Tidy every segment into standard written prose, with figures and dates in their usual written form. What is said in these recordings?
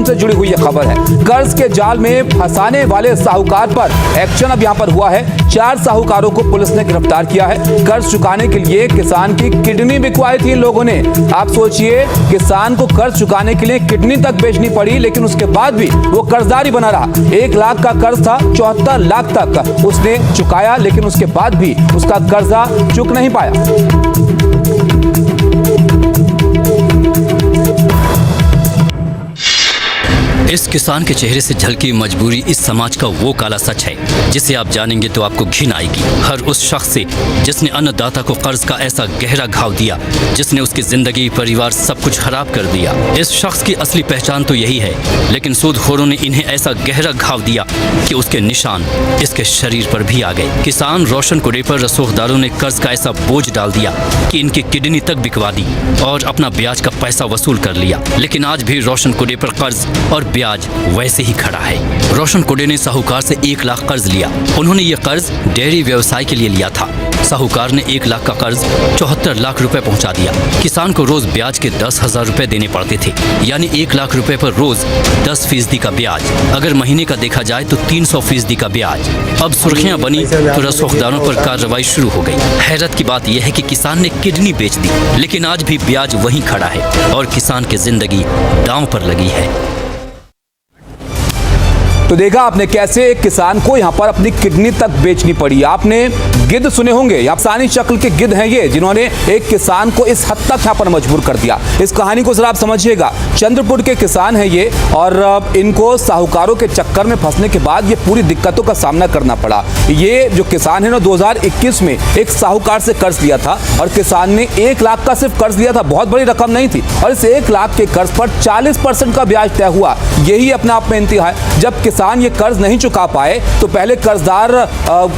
से जुड़ी हुई यह खबर है। कर्ज के जाल में फंसाने वाले साहूकार पर एक्शन अब यहां पर हुआ है। 4 साहूकारों को पुलिस ने गिरफ्तार किया है। कर्ज चुकाने के लिए किसान की किडनी बिकवाई थी इन लोगों ने। आप सोचिए, किसान को कर्ज चुकाने के लिए किडनी तक बेचनी पड़ी, लेकिन उसके बाद भी वो कर्जदारी बना रहा। 1 लाख का कर्ज था, 74 लाख तक उसने चुकाया, लेकिन उसके बाद भी उसका कर्जा चुक नहीं पाया। इस किसान के चेहरे से झलकी मजबूरी इस समाज का वो काला सच है जिसे आप जानेंगे तो आपको घिन आएगी। हर उस शख्स से जिसने अन्नदाता को कर्ज का ऐसा गहरा घाव दिया, जिसने उसकी जिंदगी, परिवार, सब कुछ खराब कर दिया। इस शख्स की असली पहचान तो यही है, लेकिन सूदखोरों ने इन्हें ऐसा गहरा घाव दिया कि उसके निशान इसके शरीर पर भी आ गए। किसान रोशन कुडे पर रसूखदारों ने कर्ज का ऐसा बोझ डाल दिया कि इनकी किडनी तक बिकवा दी और अपना ब्याज का पैसा वसूल कर लिया। लेकिन आज भी रोशन कुडे पर कर्ज और ब्याज वैसे ही खड़ा है। रोशन कुडे ने साहूकार से 1 लाख कर्ज लिया। उन्होंने ये कर्ज डेयरी व्यवसाय के लिए लिया था। साहूकार ने 1 लाख का कर्ज 74 लाख रुपए पहुंचा दिया। किसान को रोज ब्याज के 10,000 रुपए देने पड़ते थे, यानी 1 लाख रुपए पर रोज 10% का ब्याज। अगर महीने का देखा जाए तो 300% का ब्याज। अब सुर्खियां बनी तो रसूखदारों पर कार्रवाई शुरू हो गई। हैरत की बात यह है कि किसान ने किडनी बेच दी, लेकिन आज भी ब्याज वहीं खड़ा है और किसान की जिंदगी दांव पर लगी है। तो देखा आपने कैसे एक किसान को यहां पर अपनी किडनी तक बेचनी पड़ी। आपने गिद्ध सुने होंगे, अफसानी शक्ल के गिद्ध हैं ये, जिन्होंने एक किसान को इस हद तक यहां पर मजबूर कर दिया। इस कहानी को जरा आप समझिएगा। चंद्रपुर के किसान हैं ये, और इनको साहूकारों के चक्कर में फंसने के बाद ये पूरी दिक्कतों का सामना करना पड़ा। ये जो किसान है ना, 2021 में एक साहूकार से कर्ज लिया था और किसान ने 1 लाख का सिर्फ कर्ज लिया था, बहुत बड़ी रकम नहीं थी, और इस 1 लाख के कर्ज पर 40% का ब्याज तय हुआ। यही अपने आप में इंतहा है। जब किसान ये कर्ज नहीं चुका पाए तो पहले कर्जदार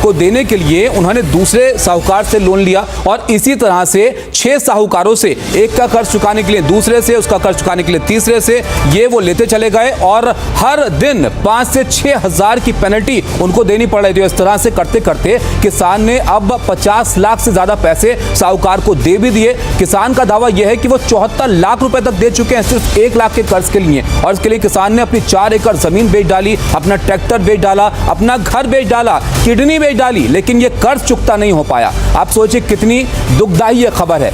को देने के लिए उन्होंने दूसरे साहूकार से लोन लिया, और इसी तरह से 6 साहूकारों से, एक का कर्ज चुकाने के लिए दूसरे से, उसका कर्ज चुकाने के लिए तीसरे से, ये वो लेते चले गए और हर दिन 5 से 6 हजार की पेनल्टी उनको देनी पड़ रही थी। इस तरह से करते करते किसान ने अब 50 लाख से ज्यादा पैसे साहूकार को दे भी दिए। किसान का दावा यह है कि वो 74 लाख रुपए तक दे चुके हैं सिर्फ 1 लाख के कर्ज के लिए, और इसके लिए किसान ने अपनी 4 एकड़ जमीन बेच डाली, अपना ट्रैक्टर बेच डाला, अपना घर बेच डाला, किडनी बेच डाली, लेकिन ये कर्ज चुकता नहीं हो पाया। आप सोचिए कितनी दुखदाई ये खबर है।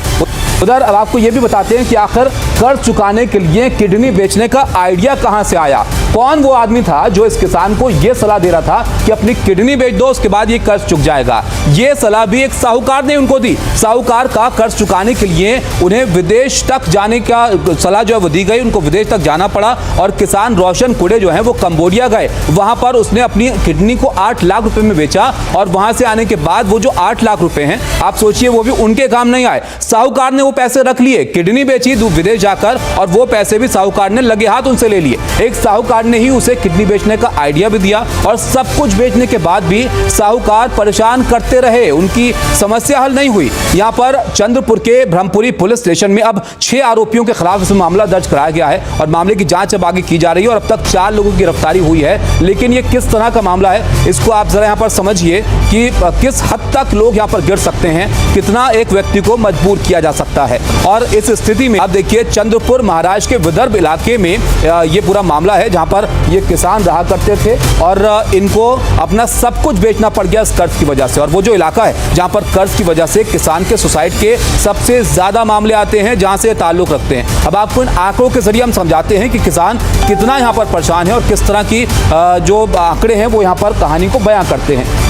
उधर अब आपको ये भी बताते हैं कि आखिर कर्ज चुकाने के लिए किडनी बेचने का आइडिया कहां से आया। कौन वो आदमी था जो इस किसान को ये सलाह दे रहा था कि अपनी किडनी बेच दो, उसके बाद ये कर्ज चुक जाएगा। ये सलाह भी एक साहूकार ने उनको दी। साहूकार का कर्ज चुकाने के लिए उन्हें विदेश तक जाने का सलाह जो है वो दी गई, उनको विदेश तक जाना पड़ा, और किसान रोशन कुडे जो है वो कंबोडिया गए। वहां पर उसने अपनी किडनी को 8 लाख रुपए में बेचा, और वहां से आने के बाद वो जो 8 लाख रुपए हैं, आप सोचिए वो भी उनके काम नहीं आए। साहूकार ने वो पैसे रख लिए, किडनी बेची विदेश जाकर, और वो पैसे भी साहूकार ने लगे हाथ उनसे ले लिए। एक साहूकार ने ही उसे किडनी बेचने का आइडिया भी दिया, और सब कुछ बेचने के बाद भी साहूकार परेशान करते रहे, उनकी समस्या हल नहीं हुई। यहां पर चंद्रपुर के ब्रह्मपुरी पुलिस स्टेशन में अब 6 आरोपियों के खिलाफ इस मामला दर्ज कराया गया है, और मामले की जांच अब आगे की जा रही है, और अब तक 4 लोगों की गिरफ्तारी हुई है। लेकिन ये किस तरह का मामला है, इसको आप जरा यहां पर समझिए कि किस हद तक लोग यहां पर गिर सकते हैं, कितना एक व्यक्ति को मजबूर किया जा सकता है। और इस स्थिति में आप देखिए, चंद्रपुर महाराष्ट्र के विदर्भ इलाके में ये पूरा मामला है, जहां पर ये किसान रहा करते थे और इनको अपना सब कुछ बेचना पड़ गया इस कर्ज की वजह से। और वो जो इलाका है जहां पर कर्ज की वजह से किसान के सुसाइड के सबसे ज्यादा मामले आते हैं, जहां से ताल्लुक रखते हैं। अब आपको इन आंकड़ों के जरिए हम समझाते हैं कि किसान कितना यहां पर परेशान है और किस तरह की जो आंकड़े हैं वो यहां पर कहानी को बयां करते हैं।